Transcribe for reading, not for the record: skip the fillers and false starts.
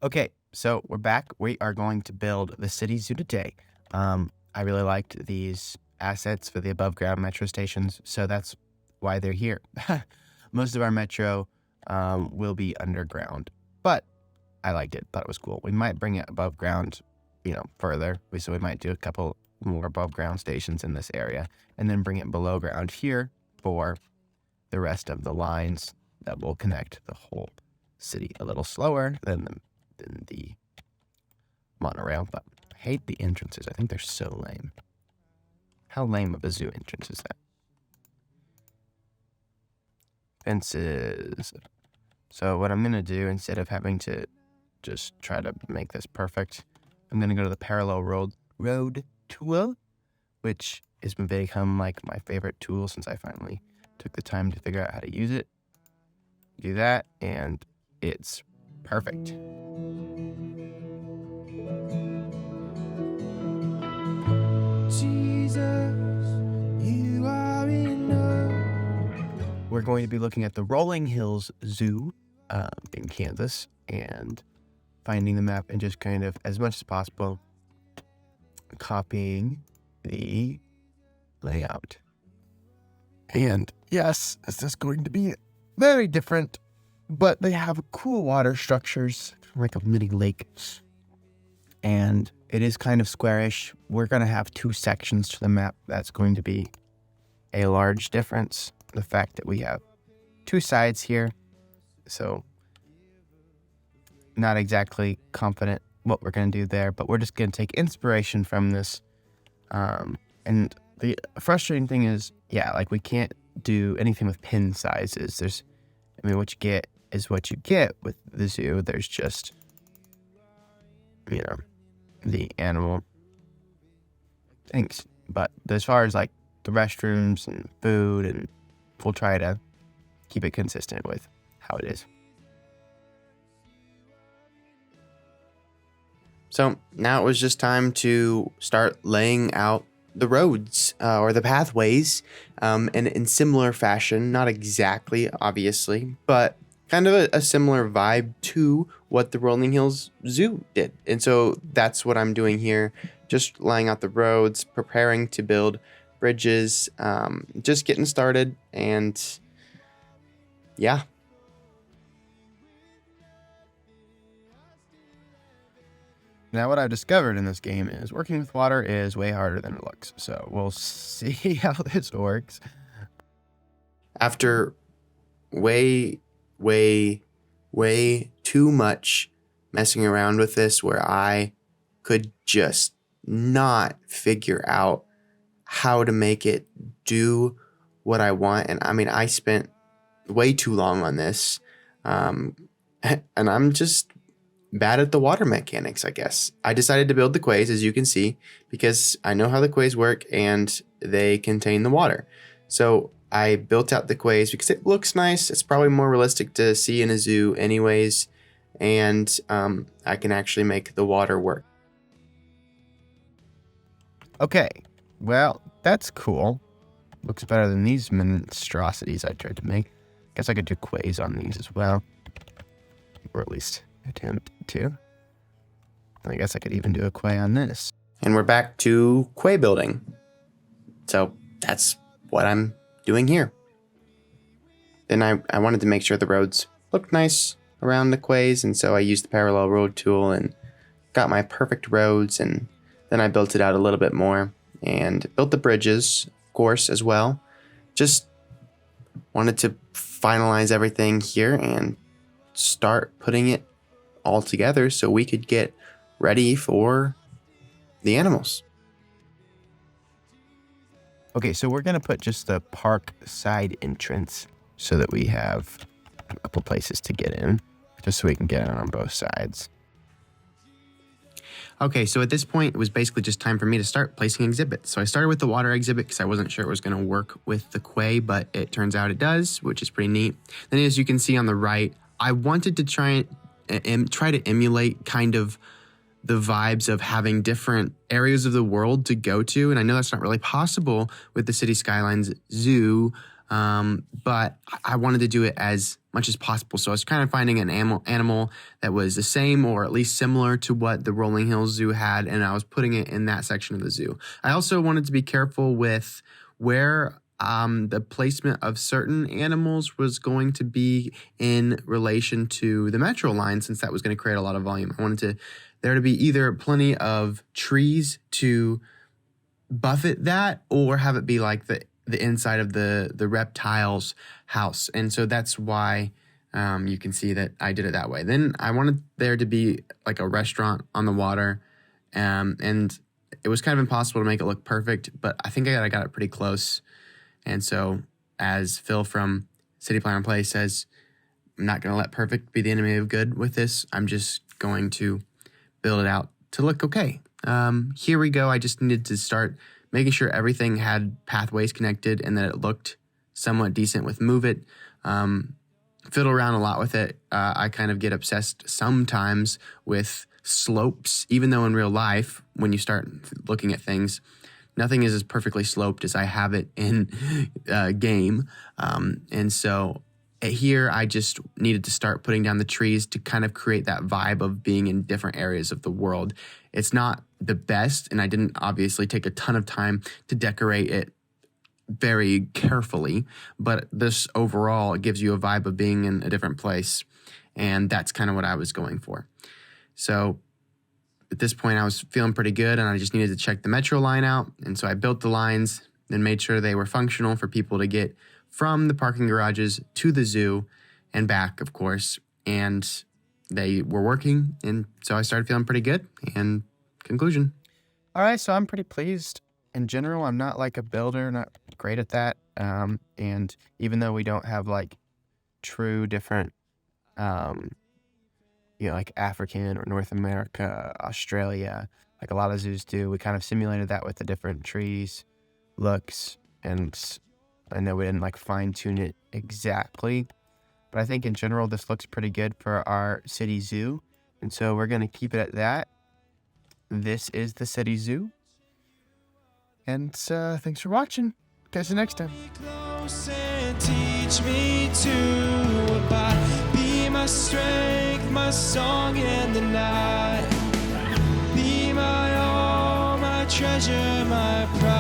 Okay, so we're back. We are going to build the city zoo today. I really liked these assets for the above ground metro stations, so that's why they're here. Most of our metro will be underground, but I liked it. Thought it was cool. We might bring it above ground, further. So we might do a couple more above ground stations in this area, and then bring it below ground here for the rest of the lines that will connect the whole city. A little slower than the monorail, but I hate the entrances. I think they're so lame. How lame of a zoo entrance is that? Fences. So what I'm going to do, instead of having to just try to make this perfect, I'm going to go to the parallel road tool, which has become like my favorite tool since I finally took the time to figure out how to use it. Do that, and it's perfect. Jesus, you are enough. We're going to be looking at the Rolling Hills Zoo in Kansas and finding the map and just kind of, as much as possible, copying the layout. And yes, this is going to be very different, but they have cool water structures, like a mini lake. And it is kind of squarish. We're going to have two sections to the map. That's going to be a large difference. The fact that we have two sides here. So not exactly confident what we're going to do there, but we're just going to take inspiration from this. And the frustrating thing is, we can't do anything with pin sizes. What you get is what you get with the zoo. There's just, the animal things. But as far as like the restrooms and food, and we'll try to keep it consistent with how it is. So now it was just time to start laying out the roads or the pathways and in similar fashion, not exactly, obviously, but kind of a similar vibe to what the Rolling Hills Zoo did. And so that's what I'm doing here, just laying out the roads, preparing to build bridges, just getting started, and yeah. Now, what I've discovered in this game is working with water is way harder than it looks. So we'll see how this works. After way too much messing around with this, where I could just not figure out how to make it do what I want. And I spent way too long on this. And I'm just bad at the water mechanics, I guess. I decided to build the quays, as you can see, because I know how the quays work and they contain the water. So I built out the quays because it looks nice. It's probably more realistic to see in a zoo anyways. And I can actually make the water work. Okay, well, that's cool. Looks better than these monstrosities I tried to make. Guess I could do quays on these as well. Or at least attempt to. I guess I could even do a quay on this. And we're back to quay building. So that's what I'm doing here. Then I wanted to make sure the roads looked nice around the quays, and so I used the parallel road tool and got my perfect roads, and then I built it out a little bit more and built the bridges, of course, as well. Just wanted to finalize everything here and start putting it all together so we could get ready for the animals. Okay, so we're going to put just the park side entrance so that we have a couple places to get in, just so we can get in on both sides. Okay, so at this point, it was basically just time for me to start placing exhibits. So I started with the water exhibit because I wasn't sure it was going to work with the quay, but it turns out it does, which is pretty neat. Then as you can see on the right, I wanted to try to emulate kind of the vibes of having different areas of the world to go to. And I know that's not really possible with the Cities Skylines Zoo, But I wanted to do it as much as possible. So I was kind of finding an animal that was the same or at least similar to what the Rolling Hills Zoo had, and I was putting it in that section of the zoo. I also wanted to be careful with where the placement of certain animals was going to be in relation to the metro line, since that was going to create a lot of volume. I wanted there to be either plenty of trees to buffet that, or have it be like the inside of the reptile's house. And so that's why you can see that I did it that way. Then I wanted there to be like a restaurant on the water, and it was kind of impossible to make it look perfect, but I think I got it pretty close. And so, as Phil from City Planner Play says, I'm not going to let perfect be the enemy of good with this. I'm just going to build it out to look okay. Here we go. I just needed to start making sure everything had pathways connected and that it looked somewhat decent with Move It. Fiddle around a lot with it. I kind of get obsessed sometimes with slopes, even though in real life, when you start looking at things, nothing is as perfectly sloped as I have it in game. And so here I just needed to start putting down the trees to kind of create that vibe of being in different areas of the world. It's not the best, and I didn't obviously take a ton of time to decorate it very carefully, but this overall, it gives you a vibe of being in a different place. And that's kind of what I was going for. So at this point, I was feeling pretty good, and I just needed to check the metro line out. And so I built the lines and made sure they were functional for people to get from the parking garages to the zoo and back, of course. And they were working, and so I started feeling pretty good. And conclusion. All right, so I'm pretty pleased. In general, I'm not like a builder, not great at that. And even though we don't have like true different like African or North America, Australia, like a lot of zoos do. We kind of simulated that with the different trees, looks, and I know we didn't like fine tune it exactly, but I think in general this looks pretty good for our city zoo, and so we're going to keep it at that. This is the city zoo, and thanks for watching. Catch you next time. Teach me to abide. Be my strength, my song in the night. Be my all, my treasure, my pride.